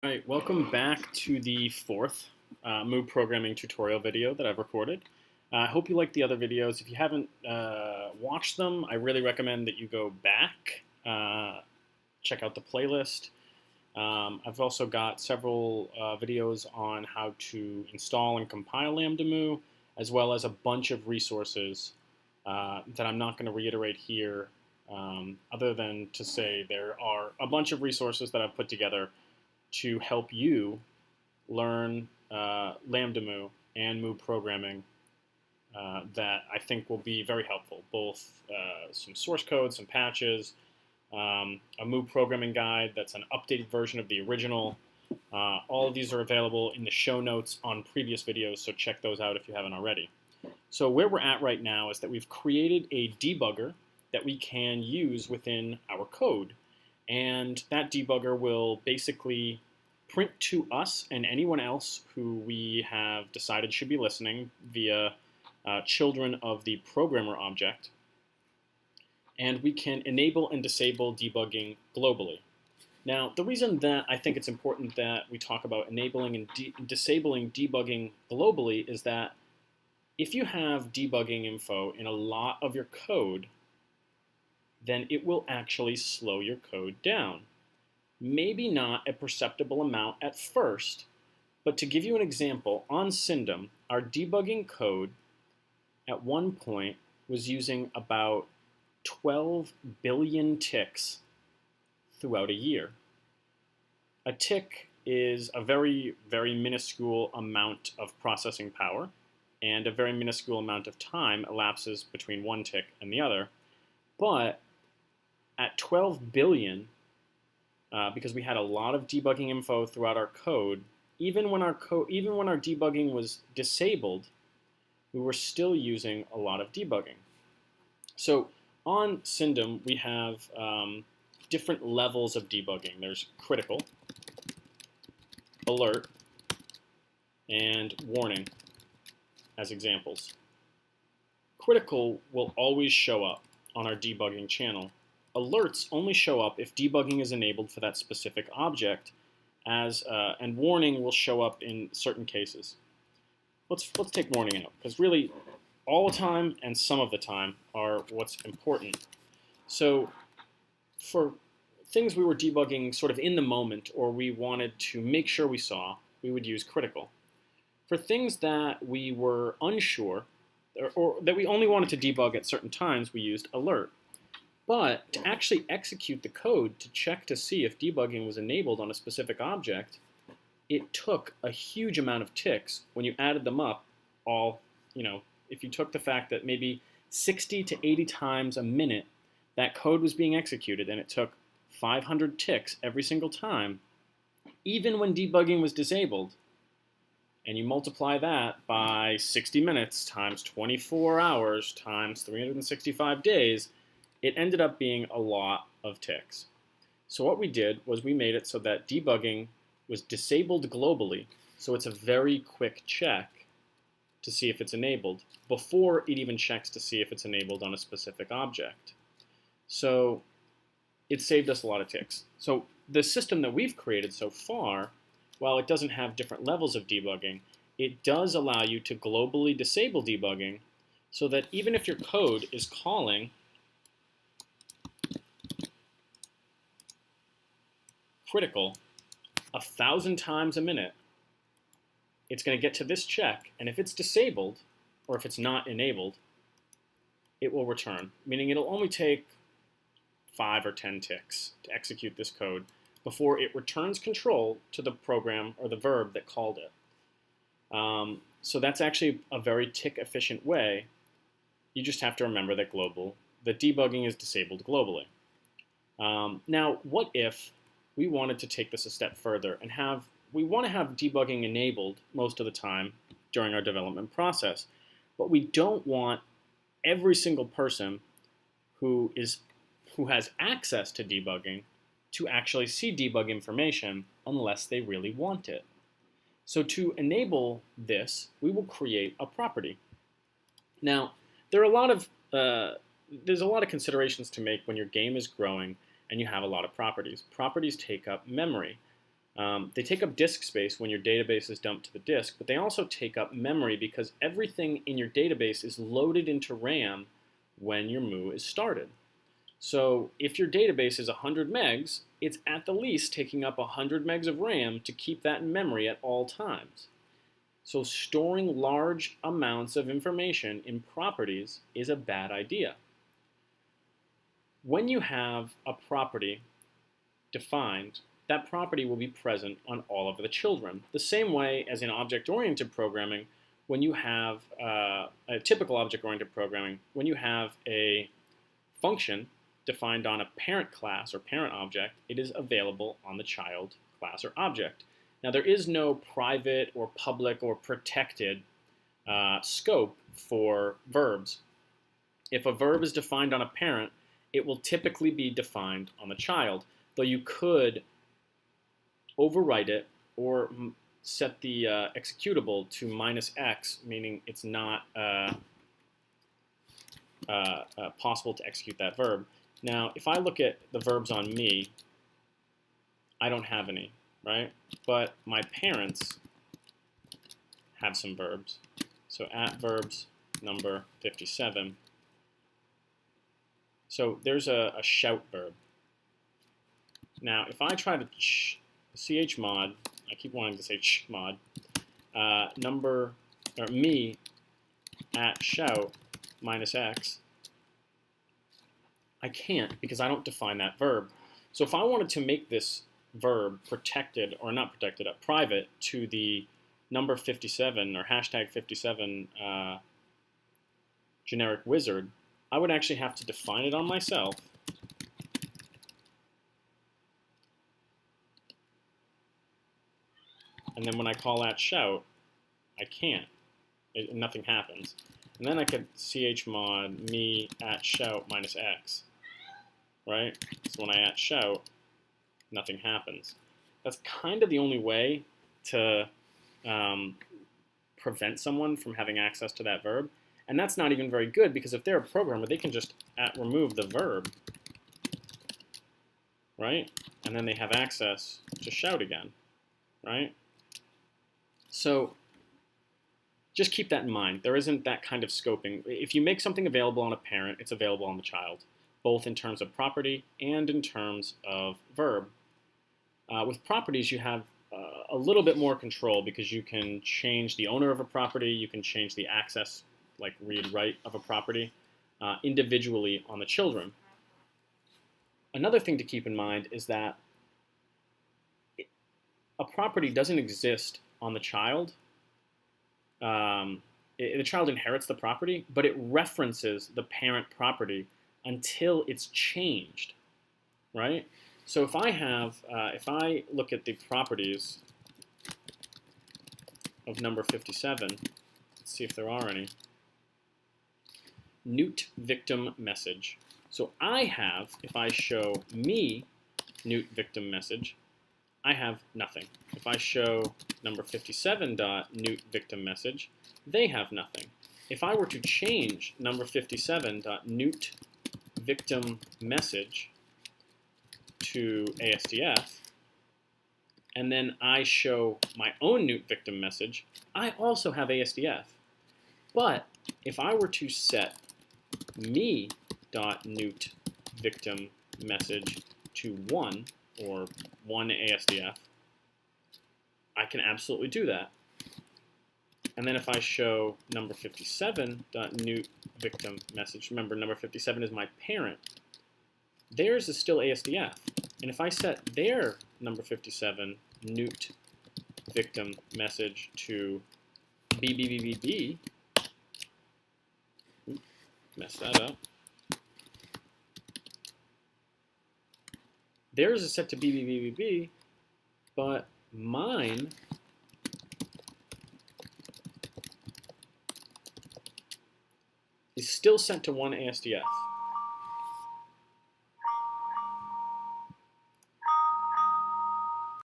All right, welcome back to the fourth MOO Programming tutorial video that I've recorded. I hope you like the other videos. If you haven't watched them, I really recommend that you go back, check out the playlist. I've also got several videos on how to install and compile Lambda MOO, as well as a bunch of resources that I'm not going to reiterate here, other than to say there are a bunch of resources that I've put together to help you learn Lambda MOO and MOO programming that I think will be very helpful. Both some source code, some patches, a MOO programming guide that's an updated version of the original. All of these are available in the show notes on previous videos, so check those out if you haven't already. So where we're at right now is that we've created a debugger that we can use within our code. And that debugger will basically print to us and anyone else who we have decided should be listening via children of the programmer object. And we can enable and disable debugging globally. Now, the reason that I think it's important that we talk about enabling and disabling debugging globally is that if you have debugging info in a lot of your code, then it will actually slow your code down. Maybe not a perceptible amount at first, but to give you an example, on Syndom, our debugging code at one point was using about 12 billion ticks throughout a year. A tick is a very, very minuscule amount of processing power, and a very minuscule amount of time elapses between one tick and the other. But at 12 billion, because we had a lot of debugging info throughout our code, even when our debugging was disabled, we were still using a lot of debugging. So on Syndom, we have different levels of debugging. There's critical, alert, and warning as examples. Critical will always show up on our debugging channel. Alerts only show up if debugging is enabled for that specific object, and warning will show up in certain cases. Let's take warning out, because really all the time and some of the time are what's important. So for things we were debugging sort of in the moment, or we wanted to make sure we saw, we would use critical. For things that we were unsure, or that we only wanted to debug at certain times, we used alert. But to actually execute the code to check to see if debugging was enabled on a specific object, it took a huge amount of ticks when you added them up all, if you took the fact that maybe 60 to 80 times a minute that code was being executed and it took 500 ticks every single time, even when debugging was disabled, and you multiply that by 60 minutes times 24 hours times 365 days, it ended up being a lot of ticks. So what we did was we made it so that debugging was disabled globally, so it's a very quick check to see if it's enabled before it even checks to see if it's enabled on a specific object. So it saved us a lot of ticks. So the system that we've created so far, while it doesn't have different levels of debugging, it does allow you to globally disable debugging so that even if your code is calling critical 1,000 times a minute, it's going to get to this check, and if it's disabled, or if it's not enabled, it will return, meaning it'll only take 5 or 10 ticks to execute this code before it returns control to the program or the verb that called it. So that's actually a very tick-efficient way. You just have to remember that debugging is disabled globally. Now, what if we wanted to take this a step further and we want to have debugging enabled most of the time during our development process, but we don't want every single person who has access to debugging to actually see debug information unless they really want it. So to enable this, we will create a property. Now, there's a lot of considerations to make when your game is growing and you have a lot of properties. Properties take up memory. They take up disk space when your database is dumped to the disk, but they also take up memory because everything in your database is loaded into RAM when your MOO is started. So if your database is 100 megs, it's at the least taking up 100 megs of RAM to keep that in memory at all times. So storing large amounts of information in properties is a bad idea. When you have a property defined, that property will be present on all of the children. The same way as in object-oriented programming, when you have a typical object-oriented programming, when you have a function defined on a parent class or parent object, it is available on the child class or object. Now there is no private or public or protected scope for verbs. If a verb is defined on a parent, it will typically be defined on the child, though you could overwrite it or set the executable to -x, meaning it's not possible to execute that verb. Now, if I look at the verbs on me, I don't have any, right? But my parents have some verbs. So at verbs number 57. So there's a shout verb. Now, if I try to chmod, I keep wanting to say chmod, me at shout -x, I can't because I don't define that verb. So if I wanted to make this verb protected, or not protected, private to the number 57 or hashtag 57 generic wizard, I would actually have to define it on myself. And then when I call at shout, I can't. Nothing happens. And then I could chmod me at shout -x. Right? So when I at shout, nothing happens. That's kind of the only way to prevent someone from having access to that verb. And that's not even very good, because if they're a programmer, they can just remove the verb, right? And then they have access to shout again, right? So just keep that in mind. There isn't that kind of scoping. If you make something available on a parent, it's available on the child, both in terms of property and in terms of verb. With properties, you have a little bit more control because you can change the owner of a property, you can change the access, like read-write of a property, individually on the children. Another thing to keep in mind is that a property doesn't exist on the child. The child inherits the property, but it references the parent property until it's changed, right? So if I look at the properties of number 57, let's see if there are any. Newt victim message. So I have, if I show me Newt victim message, I have nothing. If I show number 57.Newt victim message, they have nothing. If I were to change number 57.Newt victim message to asdf, and then I show my own Newt victim message, I also have asdf. But if I were to set me.Newt victim message to 1, or 1 asdf, I can absolutely do that. And then if I show number 57.Newt victim message, remember number 57 is my parent, theirs is still asdf. And if I set their number 57 Newt victim message to BBBBB, messed that up. Theirs is set to BBBBB, but mine is still set to 1 ASDF.